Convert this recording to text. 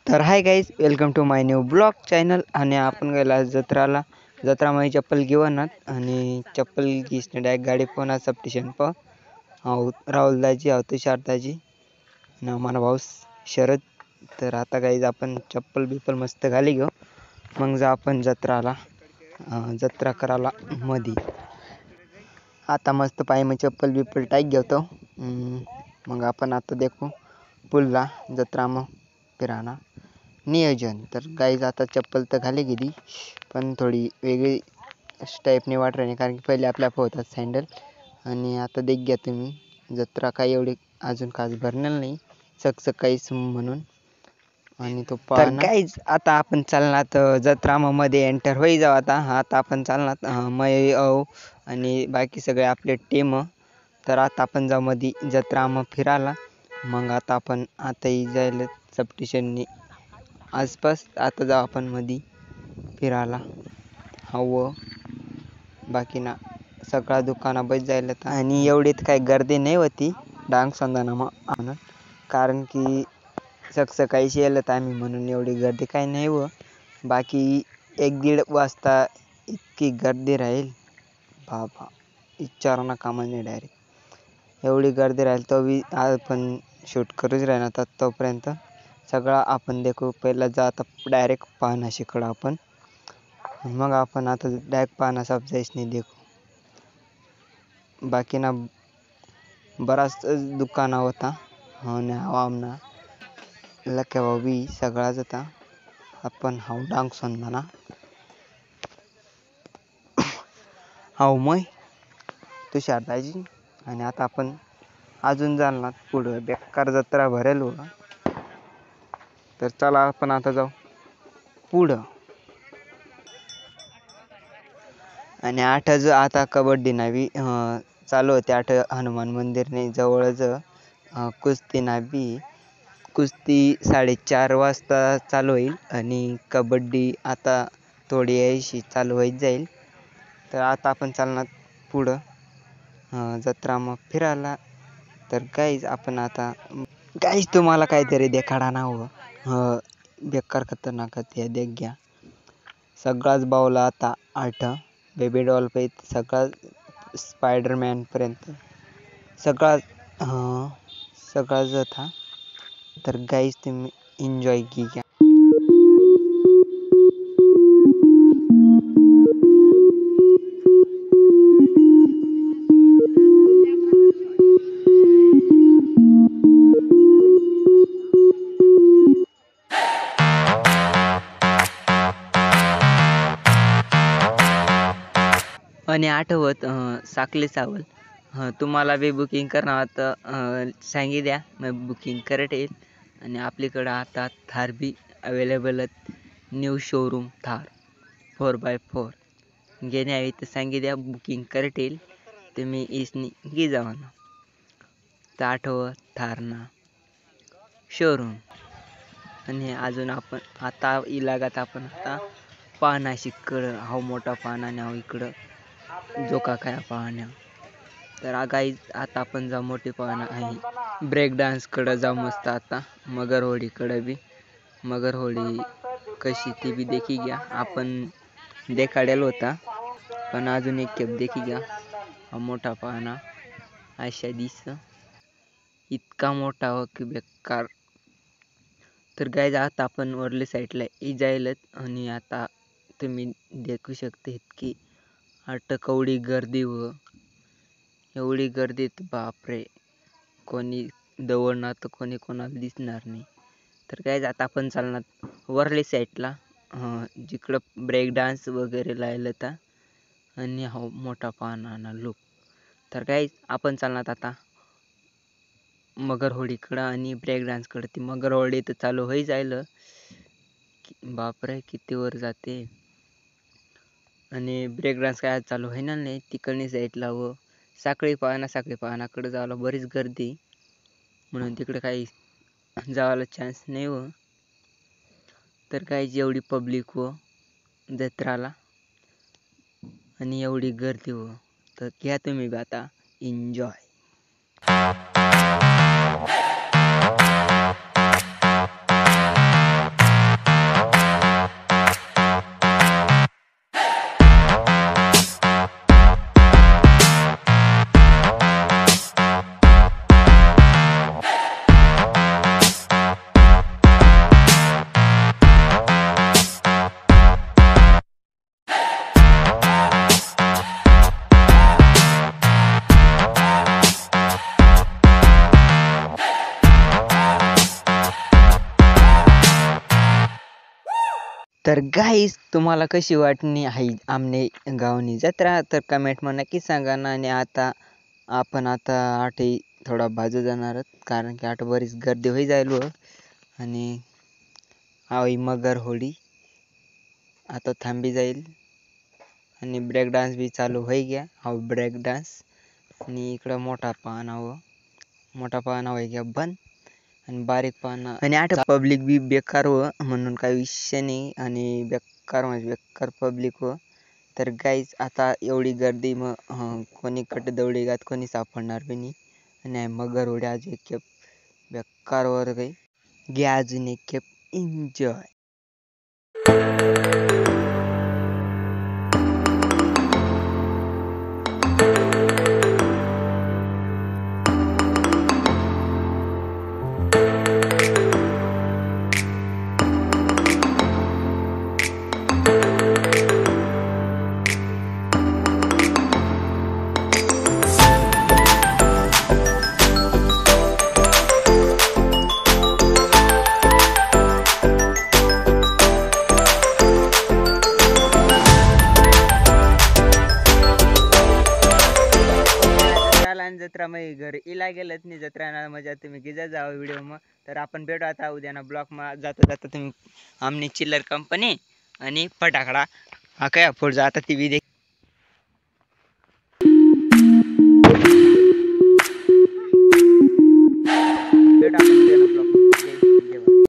तर hi guys, welcome to my new blog channel. आणि आपण गेला जत्रा माझी चप्पल घेऊनात आणि चप्पल घेसने डायरेक्ट गाडी पोना सब स्टेशन पर हाव राहुल दाजी हाव तुषार दाजी ना मला भाऊ शरद. तर आता गाईज आपण चप्पल बिप्पल मस्त घाली घेऊ, मग जा आपण जत्रा करायला मधी. आता मस्त पाय मग चप्पल बिप्पल टाईक घेतो. मग आपण आता देखू पुलला जत्रा मग फिराना नियोजन. तर गाईज आता चप्पल तर घाली गेली, पण थोडी वेगळी टाईपने वाट राहिली, कारण की पहिले आपल्या होतात सँडल. आणि आता देख घ्या तुम्ही, जत्रा काही एवढी अजून खास भरणार नाही, काहीच म्हणून. आणि तो तर गाईज आता आपण चालणार जत्रा मध्ये एंटर होई जाऊ. आता आपण चालणार मै आणि बाकी सगळे आपले टीम. तर आता आपण जाऊ मध्ये जत्रा फिरायला. मग आता आपण आताही जायला सब स्टेशननी आसपास. आता जाऊ आपण मध्ये फिरायला. हवं बाकी ना सगळा दुकाना बस जायला. आणि एवढीत काही गर्दी नाही होती डांग संदाना म्हणून, कारण की सकाळीच येलत आम्ही म्हणून एवढी गर्दी काही नाही. व बाकी 1-1.5 वाजता इतकी गर्दी राहील बाबा, विचारणा कामा नाही. डायरेक्ट एवढी गर्दी राहील तो बी आपण शूट करूच राहणार तोपर्यंत. सगळा आपण देखू. पहिला जा आता डायरेक्ट पाहणा शिकडं आपण, मग आपण आता डायरेक्ट पाहणा सब जायच नाही देखू. बाकी ना बराच दुकाना होता आणि आमना लक्या बी सगळाच होता. आपण हाव डांग संदाना हाव मै तुषार दाजी. आणि आता आपण अजून जालना पुढं बेकार जत्रा भरेल हो. तर चला आपण आता जाऊ पुढं. आणि आता कबड्डी नावी चालू होते. हनुमान मंदिर नाही जवळच कुस्ती नावी. कुस्ती 4:30 वाजता चालू होईल आणि कबड्डी आता थोडी यायशी चालू होईत जाईल. तर आता आपण चालणार पुढं जत्रा फिरायला. तर गाईज आपण आता गाईज तुम्हाला काहीतरी देखाडा ना हो, बेकार खतरनाक ते देख घ्या. सगळाच बावला आता 8 बेबी डॉल पाहिजे, सगळा स्पायडरमॅन पर्यंत सगळाच होता. तर गाईज तुम्ही एन्जॉय घ्या. आणि आठवत साखली सावल तुम्हाला बी बुकिंग करणार तर सांगी द्या, मग बुकिंग करत येईल. आणि आपल्याकडं आता थार बी अवेलेबल आहेत. न्यू शोरूम थार 4x4 घेण्यावी तर सांगी द्या, बुकिंग करत येईल. तुम्ही इसनी घे जावा ना. तर आठवत थारना शोरूम. आणि अजून आपण आता इलागात आपण आता पाहणा शिकडं हा मोठा पाहणा न्याव इकडं जो का काय पाहण्या. तर गाईज आता आपण जाऊ मोठी पाहणा आहे ब्रेक डान्सकडं जाऊ मस्त. आता मगरहोळीकडं बी मगरहोळी कशी ती बी देखी घ्या. आपण देखाडेल होता, पण अजून एक खेप देखी घ्या. हा मोठा पाहणा अशा दिस इतका मोठा हो की बेकार. तर गाईज आता आपण वरली साईडला जायलत. आणि आता तुम्ही देखू शकता इतकी कवडी गर्दी व एवढी गर्दीत बापरे, कोणी दवडणार तर कोणी कोणाला दिसणार नाही. तर गाईज आता आपण चालणार वरली साईडला जिकडं ब्रेक डान्स वगैरे लायलं तर. आणि हा मोठा पाहणा लुक. तर गाईज आपण चालणार आता मगरहोळीकडं आणि ब्रेक डान्सकडं. ती मगरहोळी तर चालू होई जाईल, बापरे किती वर जाते. आणि ब्रेक डान्स काय चालू होईना नाही तिकडनी साईडला. व साखळी पाहणाकडे जायला बरीच गर्दी, म्हणून तिकडे काही जायला चान्स नाही. व तर काही एवढी पब्लिक व जत्राला आणि एवढी गर्दी व, तर घ्या तुम्ही बी आता एन्जॉय. तर गाईस तुम्हाला कशी वाटणी आहे आमने गावनी जत्रा तर कमेंट मध्ये नक्की सांगा ना. आणि आपण आठही थोडा बाजू जाणार आहोत कारण की आठ बरीच गर्दी होई जाईल व आणि आवई मगर होडी आता थांबी जाईल आणि ब्रेक डान्स बी चालू होई गया. हा ब्रेक डान्स आणि इकडं मोठा पाना होई गया बंद आणि बारीक पाना आणि आठ पब्लिक बी बेकार व म्हणून काही विषय नाही आणि बेकार म्हणजे बेकार पब्लिक व. तर गाईज आता एवढी गर्दी मग कोणी कट दौडी गात कोणी सापडणार बी नाही आणि मगर उड्या अजून एक खेप बेकार वर गई घ्या अजून एक खेप एन्जॉय. जत्रा मध्ये घर इला गेलत नाही जत्रा मजा तुम्ही गिजा जावा व्हिडिओ मग. तर आपण भेटू आता उद्या ना ब्लॉक मा जाता तुम्ही आमनी चिल्लर कंपनी आणि फटाकडा हा काय पुढचा आता ती